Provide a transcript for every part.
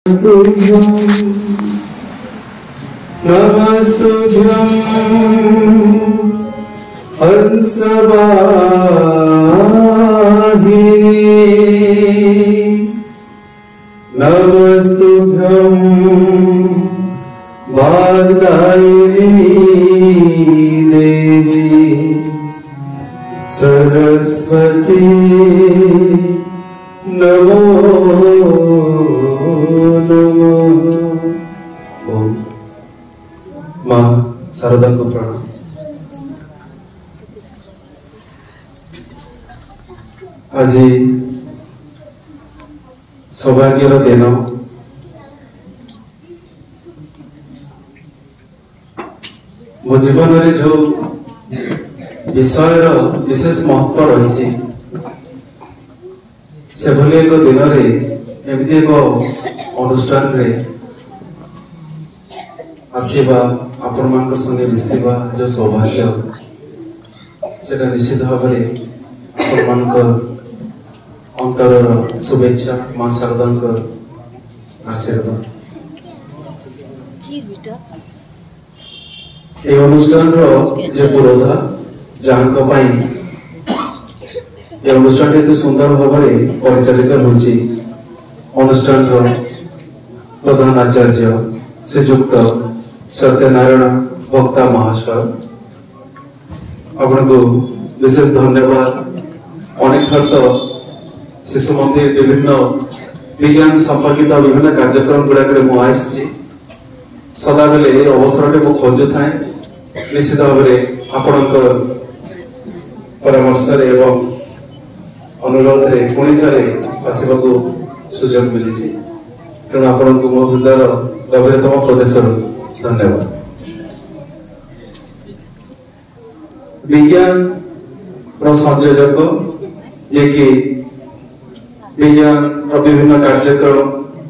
नमस्तुभ्यं हंसवाहिनी नमस्तुभ्यं वाग्दायिनी देवी सरस्वती नमो नमः। ओम मां शारदा को प्रणाम। आज सौभाग्यर दिन मो जीवन में जो विषय विशेष महत्व रही से भली एक दिन एमती एक अनुष्ठान रे आसवा आपण मान संगे मिसवा जो सौभाग्य से निश्चित भाव में आपण मान अंतर शुभेच्छा मां शारदा आशीर्वाद। ये अनुष्ठान जो पुरोधा जहाँ ये अनुष्ठान एत सुंदर भाव में परिचालित होची अनुष्ठान प्रधान आचार्य श्रीजुक्त सत्यनारायण भक्ता महाशय आपन को विशेष धन्यवाद। अनेक थर तो शिशु मंदिर विभिन्न विज्ञान संपर्कित विभिन्न कार्यक्रम गुड़ाक मुझे सदा बेले अवसर टे खोजु थाए निश्चित भाव में आपण परामर्श एवं अनुरोध पुणी थे आसवा सुजोग मिली तेणु आपण को मो हृदय गभीरतम प्रदेश धन्यवाद। विज्ञान संयोजक ये कि विज्ञान विभिन्न कार्यक्रम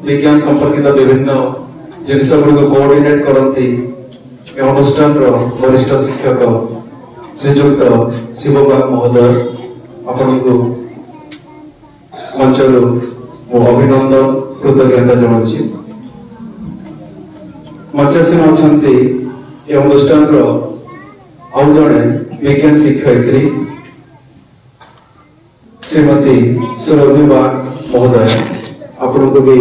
विज्ञान संपर्कित विभिन्न जिनस गुड़ कोऑर्डिनेट करती अनुष्ठान वरिष्ठ शिक्षक श्रीजुक्त शिवबाग महोदय आपण को मंचर अभिनंदन कृतज्ञता जनाऊँ। मंचासीन अच्छा अनुष्ठान आउ जड़े विज्ञान शिक्षयित्री श्रीमती सुरभि बाग महोदय आपण को भी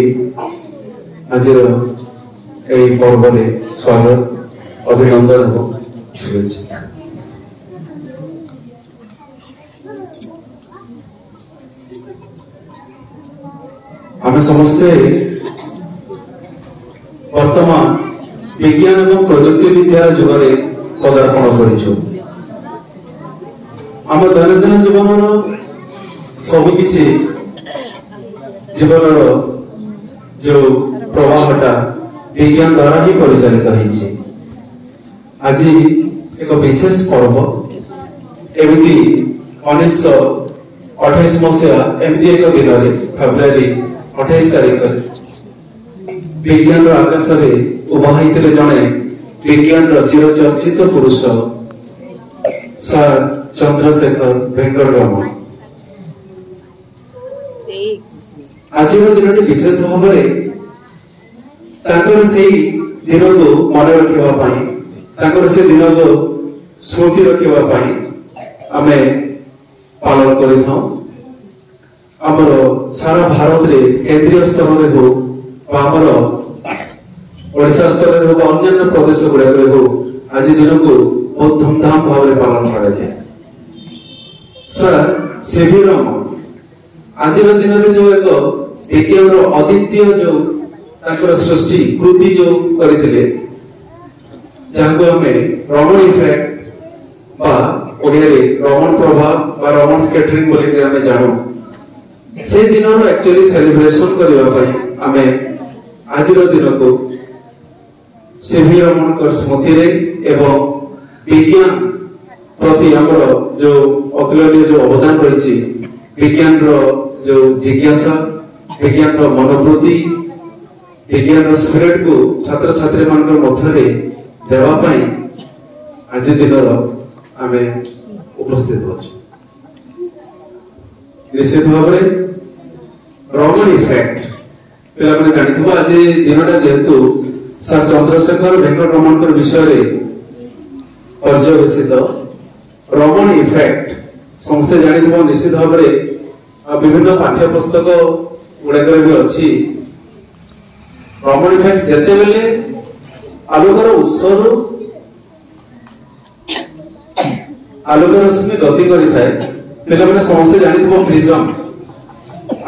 आज पर्व में स्वागत अभिनंदन एवं शुभेच्छा। आम समस्ते वर्तमान विज्ञान और प्रजुक्ति विद्यार जुगरे पदार्पण करिछु। आम दैनंदिन जीवन सबकि जीवन जो प्रवाहटा विज्ञान द्वारा ही परिचालित होइछि। आज एक विशेष पर्व एमती 1928 मसीहा एमती एक दिन फेब्रुआरी 28 तारीख विज्ञान आकाश में उभाई जड़े विज्ञान चिरचर्चित पुरुष सर चंद्रशेखर वेंकटरमण। आज दिन विशेष भाव में से दिन को मन रखा से दिन को स्मृति रखापी आम पालन कर सारा भारत रे केंद्रीय स्तर में हो ओडिशा स्तर में हो अन्य प्रदेश गुड़ाक हो आज दिन को बहुत धूमधाम भाव में पालन कर सर सीवी रमन आज दिन में जो एक विज्ञान अद्वितीय जो सृष्टि कृति जो करते जहाँ आम रमन इफेक्ट रमन प्रभाव रमन स्कैटरिंग बोलिक जानू से दिन एक्चुअली सेलिब्रेशन करने आम आज दिन को सीवी रमन स्मृति एवं विज्ञान प्रति आमर जो अतुलनीय जो अवदान रही विज्ञान जो जिज्ञासा विज्ञान मनोवृत्ति विज्ञान स्पिरिट को छात्र छात्री मान मध्य देवाई आज दिन आम उपस्थित अच्छे। निश्चित भाव में रमन इफेक्ट पिला माने जानिथिबो आज दिनटा जेहेतु सर चंद्रशेखर वेंकट रमण विषय रे पर्यवेसित रमण इफेक्ट समस्ते जानिथिबो निश्चित भाव में विभिन्न पाठ्य पुस्तक गुड़ाक भी अच्छी रमण इफेक्ट जेते बेले आलोकर उत्सर आलोक रश्मि गति करि थाए पिला माने समस्ते जानिथिबो प्रिज्म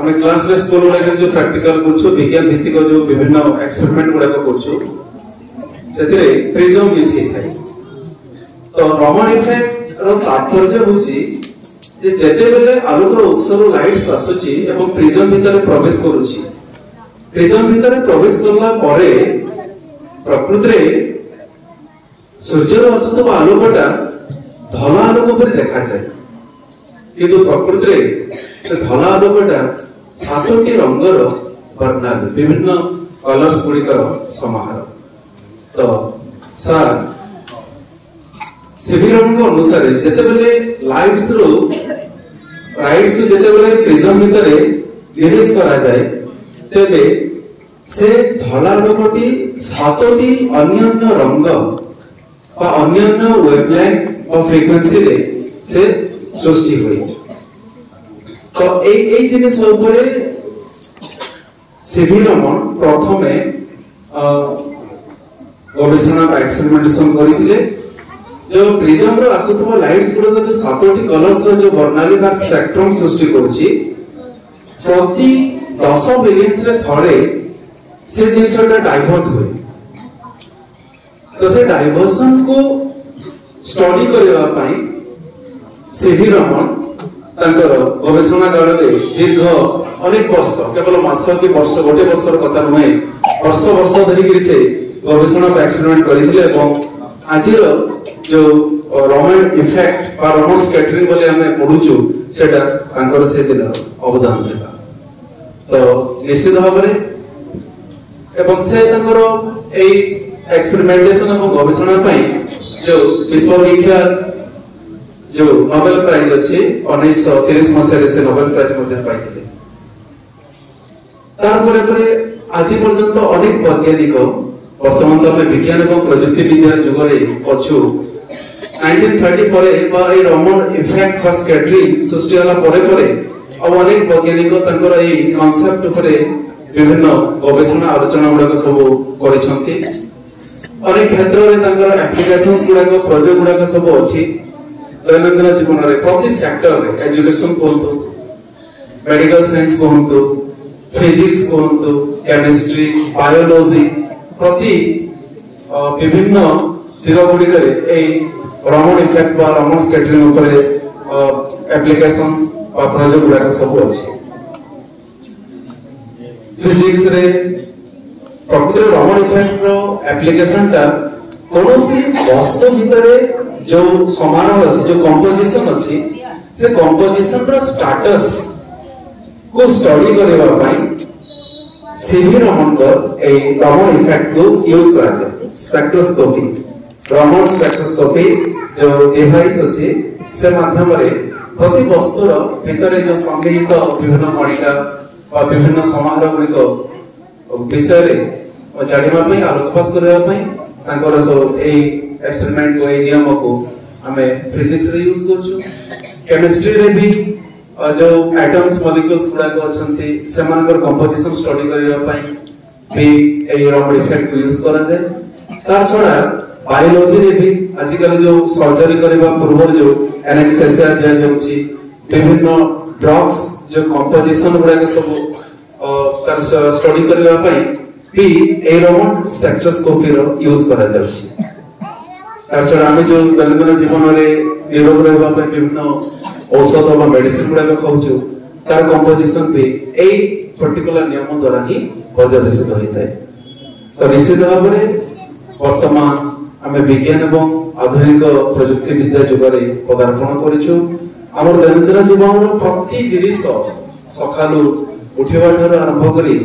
आमे क्लास रे स्कूल गुड़ाक जो प्रैक्टिकल करछु विज्ञान भित्तिक जो विभिन्न एक्सपेरिमेंट गुड़ाक करछु सेतिरे प्रिज्म यूज हे थाए तो रमण इफेक्ट रो तात्पर्य होछि जे जेते बेले आलोकर उत्सर लाइट्स आसुची एवं प्रिज्म भितर प्रवेश करूची प्रिज्म भितर प्रवेश करला परे प्रकृति रे सूर्य आसुतबा आलोकटा धला आलोक परि देखा जाय किंतु प्रकृति रे से धला आलोकटा सातोटी रंगर वर्णाली विभिन्न कलर्स गुड़िकर समाहार तो सर शिविरंग अनुसार जेते बेले लाइट्स रो जेते बेले प्रिज्म भितर निवेश करा जाय तेबे से धला आलोकटी सातोटी अन्य रंग बा अन्य वेवलेंथ बा फ्रीक्वेंसी रे से सृष्टि हुई तो ए जिनिस उपरे सीवी रमण प्रथमे गवेषणा बा एक्सपेरिमेंटेशन करिथिले जो प्रिज्म रो आसुतबा लाइट्स गुडा जो सातोटी कलर्स रो जो वर्णाली बा स्पेक्ट्रम सृष्टि करूची प्रति 10 मिलियंस रे थरे से जिनिसटा डाइवर्ट हुए तो से डाइवर्सन को स्टडी करबा पई सीवी रमण तांकर गवेषणागार रे दीर्घ अनेक वर्ष केवल मास कि वर्ष गोटे वर्षर कथा नुहे वर्ष वर्ष धरिक से गवेषणा एक्सपेरिमेंट करथिले एवं आजिर जो रमण इफेक्ट बा रमण स्कैटरिंग बोले हमें पढुछु सेटा तांकर से दिन अवदान देला तो निश्चित भाव में एवं से तांकर एई एक्सपेरिमेंटेशन एवं गवेषणा पई जो विश्वविख्यात जो नोबेल प्राइज अछि 1930 मसिया से नोबेल प्राइज मध्ये पाइथिले तारपरे परे आजि पर्यंत अनेक वैज्ञानिक वर्तमान तो हमें विज्ञान एवं प्रयुक्ति विज्ञान युग रे पछु 1930 परे बा ए रमण इफेक्ट बा स्कैटरिंग सृष्टि होला परे अब अनेक वैज्ञानिक तांकर ए कांसेप्ट उपरे विभिन्न गवेषणा आलोचना गुडा सब करिसंती अनेक क्षेत्र रे तांकर एप्लीकेशंस गुडा प्रोजेक्ट गुडा सब अछि दैनंदिन जीवन रे प्रति सेक्टर रे एजुकेशन कोहंतु मेडिकल साइंस कोहंतु फिजिक्स कोहंतु केमिस्ट्री बायोलॉजी प्रति विभिन्न दिग गुडी करे ए रमण इफेक्ट बा रमण स्कैटरिंग ऊपर एप्लीकेशंस बा प्रोजेक्ट गुडा सब अछि फिजिक्स रे प्रकृति रमण इफेक्ट रो एप्लीकेशन ता कोनोसी वस्तु भितरे जो समारोह अछि जो कंपोजिशन अछि से कंपोजिशन रो स्टेटस को स्टडी करबा पई सीवी रमण को ए रमण इफेक्ट को यूज करा जाय स्पेक्ट्रोस्कोपी रमण स्पेक्ट्रोस्कोपी जो डिवाइस अछि से माध्यम रे प्रति वस्तु रो भितरे जो संग्रहित विभिन्न कणिका बा विभिन्न समारोह गुडी को विषय रे जानिबा पई आलोकपात करबा पई तांकर सो ए एक्सपेरिमेंट को ए नियम को हमें फिजिक्स रे यूज करछु केमिस्ट्री रे भी जो एटम्स मॉलिक्यूल्स गुडा को असंती सेमानकर कंपोजिशन स्टडी करबा पई भी ए रमण इफेक्ट को यूज करा जाय तार छडा बायोलॉजी रे भी आजिकल जो सर्जरी करबा पूर्व जो एनेस्थेसिया दिया जाउची विभिन्न ड्रग्स जो कंपोजिशन गुडा के सब तार स्टडी करबा पई भी ए रमण स्पेक्ट्रोस्कोपी रो यूज करा जाउची तार आमे जो दैनंदिन जीवन रे निरोग रहबा पई विभिन्न औषध व मेडिसिन गुडा खाउछु तार कंपोजिशन भी ए पर्टिकुलर नियम द्वारा ही पर्यवेसित होइताय तो निश्चित भाव में वर्तमान आमे विज्ञान एवं आधुनिक प्रयुक्ति विद्या युग रे पदार्पण करिछु हमर दैनंदिन जीवन रो प्रति जिनिस सखालु उठिबा ठार आरंभ करी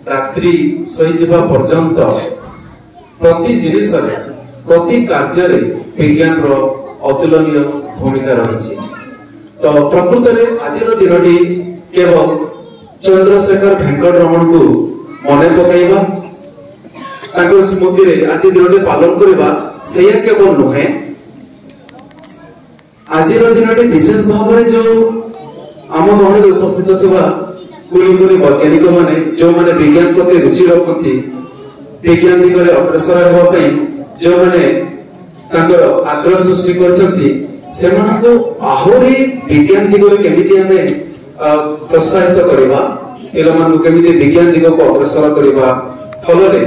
रात्रि सोई जिबा पर्यंत प्रति जिनिस रे प्रति कार्य रे विज्ञान रो अतुलनीय भूमिका रहिछि तो प्रकृति रे आजिर दिनटी केवल चंद्रशेखर वेंकट रमण को मने पकाइबा ताको स्मृति रे आज दिनटे पालन करबा सेया केवल नुहे आज दिन विशेष भाव में जो आम गहन उपस्थित थिबा कुली कुली वैज्ञानिक माने जो माने विज्ञान प्रति रुचि रखती विज्ञान दिगरे अग्रसर हेबा पई जो माने ताकर आग्रह सृष्टि करछंती सेमानको आहुरी विज्ञान दिगरे केमिति हमें प्रोत्साहित करबा एलमान केमिति विज्ञान दिग को अग्रसर करबा फलरे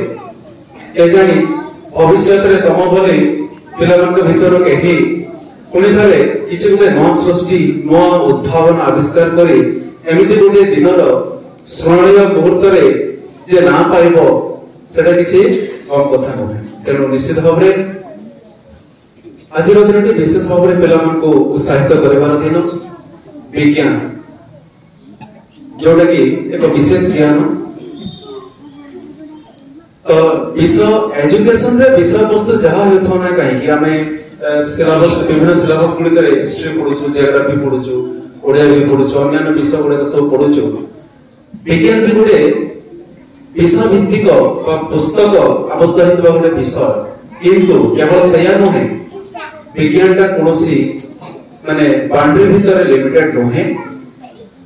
के जानी भविष्य रे तम भले पिलामान के भीतर केही पुणी थरे किछि गुटे नवा सृष्टि नवा उद्भावन आविष्कार करी एमिति गुटे दिनर स्मरणीय मुहूर्त रे जे ना पाइबो सेटा किछि कम कथा नहे तेणु निश्चित भाव रे आज दिन विशेष भाव में पिलामान को उत्साहित करबार दिन विज्ञान जोटा कि एक विशेष ज्ञान तो विषय एजुकेशन रे विषय वस्तु जहाँ होता ना कहीं आम सिलेबस विभिन्न सिलेबस गुड़ी करे हिस्ट्री पढुछु जियोग्राफी पढुछु ओडिया भी पढुछु अन्य विषय गुड़ा सब पढुछु विज्ञान भी गुड़े विषय भित्तिक पुस्तक आबद्ध होइतबा गुड़े विषय किंतु केवल सया नुहे विज्ञान टा कोनोसी माने बाउंड्री भीतर लिमिटेड नुहे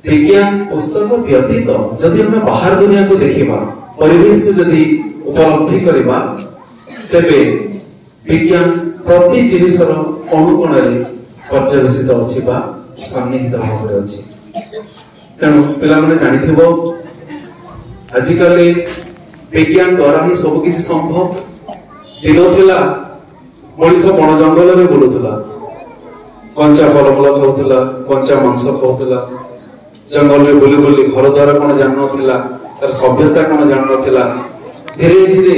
विज्ञान पुस्तक व्यतीत जदि हम बाहर दुनिया को देखिबा परिवेश को जदि उपलब्धि करबा तेबे विज्ञान प्रति जिनिसर अनुकोणरे पर्यवेसित अछि बा सन्निहित भाव रे अछि तेणु पिला माने जानिथिबो आजिकाली विज्ञान द्वारा ही सब किसी संभव दिन थिला मनीष बण जंगल रे बुलुथला कंचा फलमूल खाउथला कंचा मांस खाउथला जंगल रे बुली बुली घर द्वार कोन जान नथिला तर सभ्यता कोन जान नथिला धीरे धीरे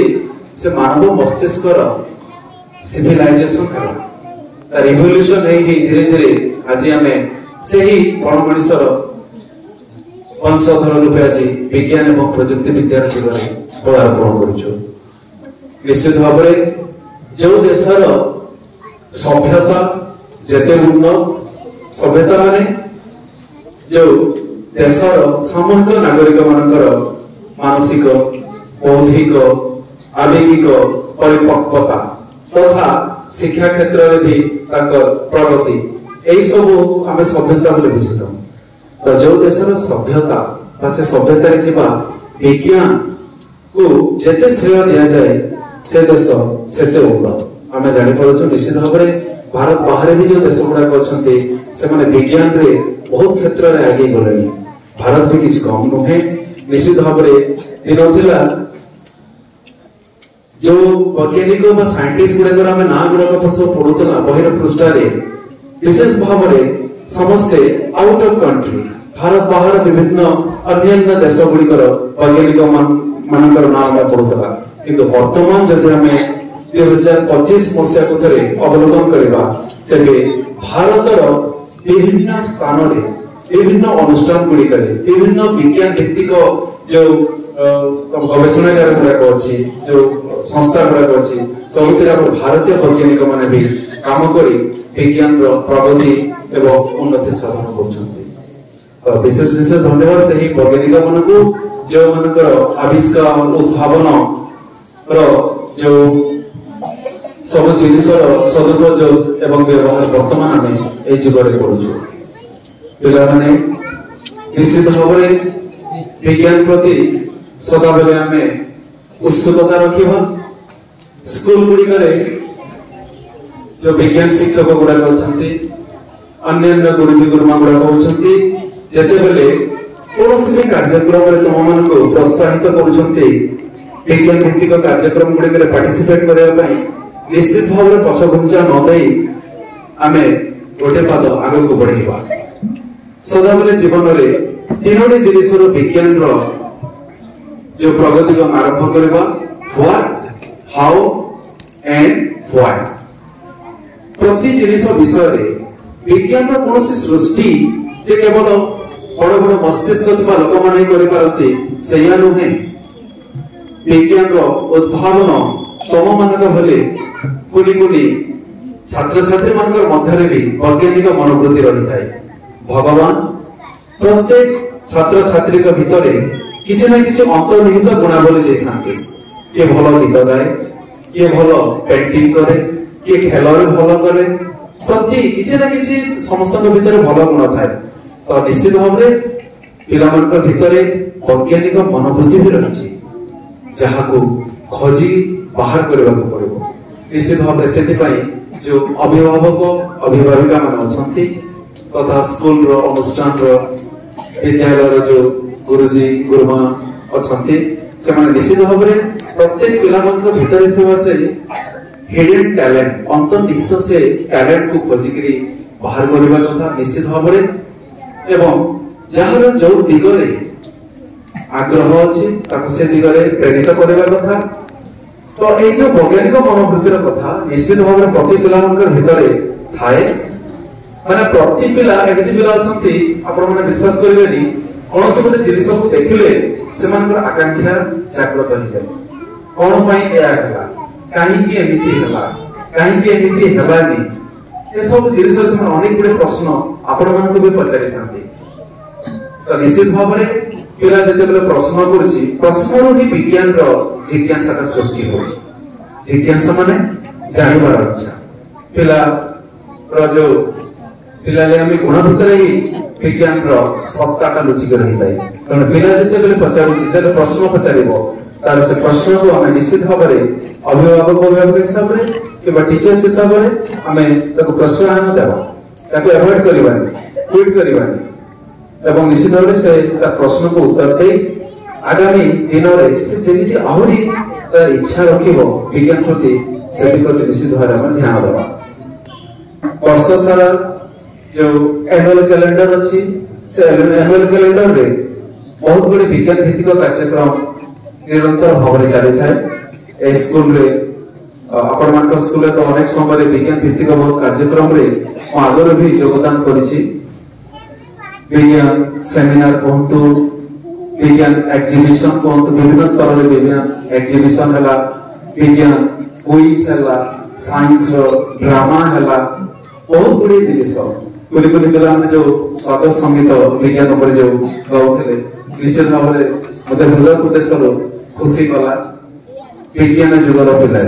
से मानव मस्तिष्क रो सिविलाइजेशन हला तर इवोल्यूशन है धीरे धीरे आज हमें सही बण मनीषर वंशधर रूपे आज विज्ञान एवं प्रयुक्ति विद्या जीवन पदार्पण करूछु निश्चित भाव में जो देशर सभ्यता जेते उन्नत सभ्यता माने जो देशर सामूहिक नागरिक मानकर मानसिक बौद्धिक आवेगिक परिपक्वता तथा शिक्षा क्षेत्र में भी प्रगति यही सब आम सभ्यता बोले बुझीता तो जो देशर सभ्यता से सभ्यता विज्ञान को जेते श्रेय दिया जाए से देश सेते उन्नत आम जापर निश्चित भाव में भारत बाहर भी जो देश गुड़ाक अच्छा से विज्ञान रे बहुत क्षेत्र में आगे गले भारत भी किसी कम नुहे निश्चित भाव में दिन थिला जो वैज्ञानिक साइंटिस्ट गुड़ाक आम ना गुड़ाक सब पढ़ुला बहिर पृष्ठ विशेष भाव में समस्ते आउट ऑफ कंट्री भारत बाहर विभिन्न अन्य देश गुड़िकर वैज्ञानिक मानकर ना आम पढ़ुला किंतु वर्तमान जदि आम 2025 मसीहा को थरे अवलोकन करबा तेबे भारतर विभिन्न स्थान रे विभिन्न अनुष्ठान गुड़िकर विभिन्न विज्ञान भित्तिक जो गवेषणागार गुड़ाक अच्छी जो संस्था गुड़ाक अच्छी सब भारतीय वैज्ञानिक माने भी काम करी विज्ञान प्रगति एवं उन्नति साधन कर विशेष विशेष धन्यवाद से वैज्ञानिक मान को जो मानकर आविष्कार उद्भावन जो सब जिनिसर सदुपयोग एवं व्यवहार वर्तमान आम ए जुगरे करूछु पिला माने निश्चित भाव में विज्ञान प्रति सदा बेले आम उत्सुकता रखिबा स्कूल गुड़िकरे जो विज्ञान शिक्षक गुड़ाक अच्छे अन्य गुरुजी गुरुमा गुड़ाक होती जेते बेले कौन भी कार्यक्रम में तुम मान को प्रोत्साहित करुछंती विज्ञान भित्तिक कार्यक्रम गुड़िक पार्टिसिपेट करने निश्चित भाव में पछघुंचा न दे आमे गोटे पाद आगे को बढ़ेबा सदा बेले जीवन में तीनोटी जिनिसर विज्ञान रो जो प्रगति को आरंभ करबा व्हाट हाउ एंड व्हाई प्रति जिनिस विषय रे विज्ञान रो कोनोसी सृष्टि जे केवल बड़ बड़ मस्तिष्क थिबा लोक माने करि पारती सेया नुहे विज्ञान रो उद्भावन तम मानक भले कुनी कुनी छात्र छात्री मानकर मध्यरे भी वैज्ञानिक मनोवृत्ति रही थाए भगवान प्रत्येक छात्र छात्री के भितरे किसी ना किसी अंतर्निहित गुणावली देखते किए भल गीत गाए किए भल पेंटिंग करे किए खेल भल करे प्रति किसी ना किसी समस्त भीतर भल गुण थाए तो निश्चित भाव में पिलामानक भितरे वैज्ञानिक मनोवृत्ति भी रही जहाँ को खोजी बाहर करने को पड़ो निश्चित भाव से जो अभिभावक अभिभाविका मान अच्छा तथा स्कूल अनुष्ठान विद्यालय जो गुरुजी गुरुमा अच्छा से निश्चित भाव में प्रत्येक पिलामानक भितर से हिडन टैलेंट अंतर्निहित से टैलेंट को खोजिकी बाहर करने कथा निश्चित भाव में एवं जार जो दिगरे आग्रह अच्छी से दिगरे प्रेरित करने कथा तो ये जो वैज्ञानिक मनोवृत्तिर कथा निश्चित भाव में प्रति पिला भितर थाए माने प्रति पिला एमती पिला अच्छी आपण मैंने विश्वास करेंगे कौन से गोटे जिनिस को देखिले से आकांक्षा जागृत हो जाए कौन कहीं एमती हलानी ये सब जिनिस अनेक गुड़े प्रश्न आपण मानक भी पचारि थांती तो निश्चित भाव में पिला जिते प्रश्न करुच्ची प्रश्न ही विज्ञान जिज्ञासा का सृष्टि हो जिज्ञासा माने जानवर इच्छा पिला जो पिला गुण भितर ही विज्ञान सत्ता का लुचिक रही है कारण पिला जिते पचार प्रश्न पचार तार से प्रश्न को आम निश्चित भाव में अभिभावक हिसाब से टीचर्स हिसाब से आम प्रोत्साहन देवा एवॉइड क्विट करवानी एवं निश्चित भाव से प्रश्न को उत्तर दे आगामी दिन में से जमी आहरी तार इच्छा रखिब विज्ञान प्रति से प्रति निश्चित भाव में ध्यान देवा वर्ष सारा जो एनुअल कैलेंडर अच्छी से एनुअल कैलेंडर रे बहुत गुड़े विज्ञान भित्तिक कार्यक्रम निरंतर भाव में चली थाए स्कूल रे आपण मान स्कूल तो अनेक समय विज्ञान भित्तिक बहुत कार्यक्रम रे आगर भी योगदान करिछि विज्ञान सेमिनार कहतु विज्ञान एग्जीबिशन कहतु विभिन्न स्तर रे विज्ञान एग्जीबिशन हला विज्ञान क्विज हला साइंस रो ड्रामा हला बहुत गुड़े जिनिस कुली पिला जो स्वागत संगीत विज्ञान पर जो गाउथिले निश्चित भाव में मते हृदय प्रदेश खुशी कला विज्ञान जुगर पिला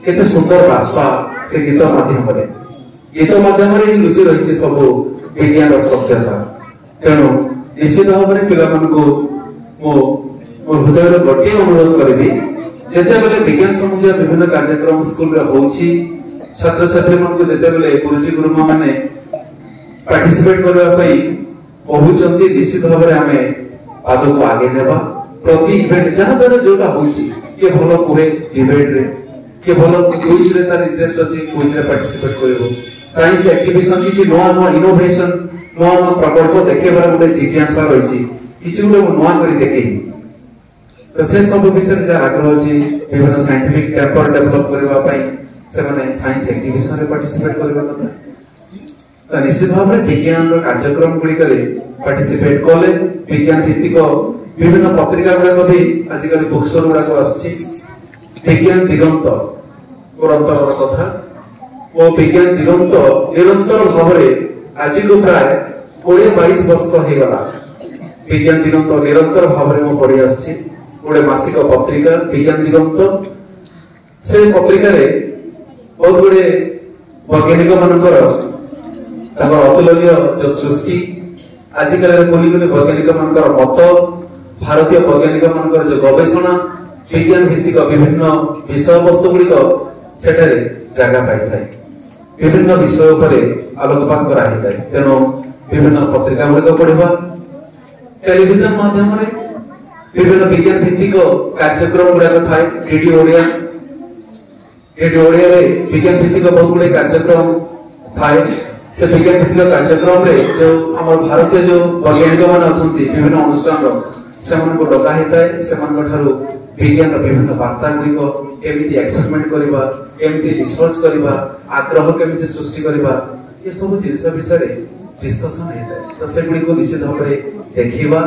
केते सुंदर वार्ता से गीत माध्यम ही लुचि रही सब विज्ञान सत्यता तेणु निश्चित भाव में पिला मो हृदय गोटे अनुरोध करी जिते बेले विज्ञान संबंधी विभिन्न कार्यक्रम स्कूल होउची छात्र छात्री मन को जिते बेले गुरुजी गुरुमा माने पार्टिसिपेट करबा कहउचंती निश्चित भाव में आमे पाद को आगे नेबा प्रति इवेंट जहां द्वारा जोटा होउची के भलो कोहे डिबेट रे के भलो क्विज रे तार इंटरेस्ट अछि क्विज रे पार्टिसिपेट करबो साइंस एक्टिविशन किछि नवा इनोवेशन नवा प्रकल्प देखेबार गोटे जिज्ञासा रहिछि किछि गोटे नवा करी देखै तो से सब विषय जे आग्रह अछि विभिन्न साइंटिफिक पेपर डेवलप करबा पई से माने साइंस एक्टिविशन रे पार्टिसिपेट करबा कथा तो निश्चित भाव में विज्ञान कार्यक्रम गुड़िक पार्टिसिपेट कले विज्ञान भित्तिक विभिन्न पत्रिका गुड़ाक भी आजिकल बुक स्टोर गुड़ाक विज्ञान दिगंत पुरंतर कथा वो विज्ञान दिगंत निरंतर भाव में आज को प्राय 20-22 वर्ष हो गला विज्ञान दिगंत निरंतर भाव में पढ़ी आसी गोटे मासिक पत्रिका विज्ञान दिगंत से पत्रिका रे बहुत गुड़े वैज्ञानिक मानकर अतुलनीय जो सृष्टि आजिकल वैज्ञानिक मानकर मत भारतीय वैज्ञानिक मानकर जो गवेषणा विज्ञान भित्तिक विभिन्न विषय वस्तु गुड़िक सेठारे जगह पाई थाए विभिन्न विषय उपरे आलोकपात कराई थाए तेणु विभिन्न पत्रिका गुड़िक पढ़िबा टेलीविजन माध्यम रे विभिन्न विज्ञान भित्तिक कार्यक्रम गुड़ाक थाए रेडियो ओडिया रे विज्ञान भित्तिक बहुत गुड़े कार्यक्रम थाए से विज्ञान भित्तिक कार्यक्रम रे जो हमर भारतीय जो वैज्ञानिक मान अछंती विभिन्न अनुष्ठान रो सेमन को डका हेताय सेमन को थारु विज्ञान रो विभिन्न वार्ता गुड़िको केमिति एक्सपेरिमेंट करबा केमिति रिसर्च करबा आग्रह केमिति सृष्टि करबा ये सब जिनिस विषय रे डिस्कशन हेताय तो से गुड़िको निश्चित भाव में देखिबा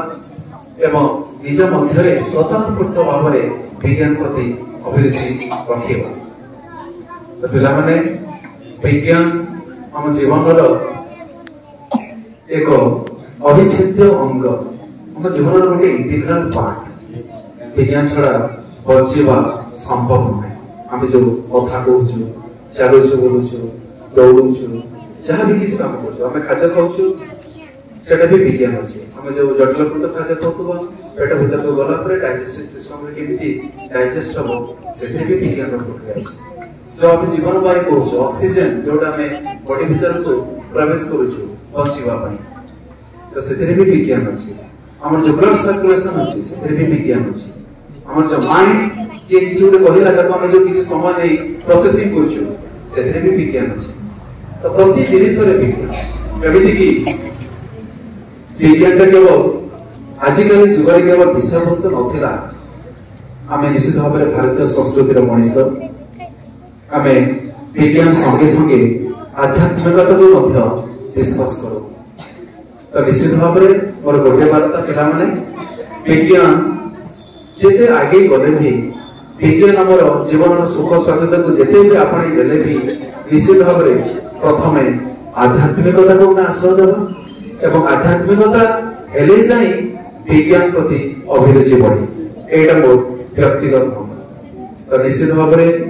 एवं निज मध्य रे स्वतंत्र भाव में विज्ञान प्रति अभिरुचि रखिबा तो पिला माने विज्ञान हम जीवन एक अविच्छेद्य अंग ଆମ ଜୀବନର ଗୋଟେ ଇଣ୍ଟିଗ୍ରାଲ ପାର୍ଟ। ବିଜ୍ଞାନ ଛଡ଼ା ବଞ୍ଚିବା ସମ୍ଭବ ନୁହେଁ। ଆମେ ଯୋଉ କଥା କହୁଛୁ, ଚାଲୁଛୁ, ବୁଲୁଛୁ, ଦୌଡୁଛୁ, ଯାହା ବି କିଛି କାମ କରୁଛୁ, ଆମେ ଖାଦ୍ୟ ଖାଉଛୁ, ସେଟା ବି ବିଜ୍ଞାନ ଅଛି। ଆମେ ଯୋଉ ଜଟିଳକୃତ ଖାଦ୍ୟ ଖାଉଥିବା, ପେଟ ଭିତରକୁ ଗଲା ପରେ ଡାଇଜେଷ୍ଟିଭ ସିଷ୍ଟମରେ କେମିତି ଡାଇଜେଷ୍ଟ ହବ, ସେଥିରେ ବି ବିଜ୍ଞାନ ପ୍ରକ୍ରିୟା ଅଛି। जो आम जीवन बायु करुଛୁ ऑक्सीजन जोटा आम बॉडी भीतर को प्रवेश करुଛୁ बंचिबा पई, तो सेतरे भी विज्ञान अछि। हमर जो ब्लड सर्कुलेशन अछि सेतरे भी विज्ञान अछि। हमर जो माइंड के किछु ଗୋଟେ କହିला ताको हम जो किछु समय नै प्रोसेसिंग करुଛୁ सेतरे भी विज्ञान अछि। तो प्रति जिनिस रे विज्ञान एमिति कि विज्ञान केवल आजिकल जुगरे केवल विषय वस्तु नथिला। आम निश्चित भाव में भारतीय संस्कृतिर मनीष आमे विज्ञान संगे संगे आध्यात्मिकता को मध्य विश्वास करू। तो निश्चित भाव में मोर गोटे बार्ता पिला माने विज्ञान जेते आगे गले भी विज्ञान हमर जीवन सुख स्वास्थ्य को जेते भी आपणे देले भी निश्चित भाव में प्रथमे आध्यात्मिकता को आश्रय देबा एवं आध्यात्मिकता हेले जाई विज्ञान प्रति अभिरुचि बढ़ी। एटा मोर व्यक्तिगत भाव। तो निश्चित भाव में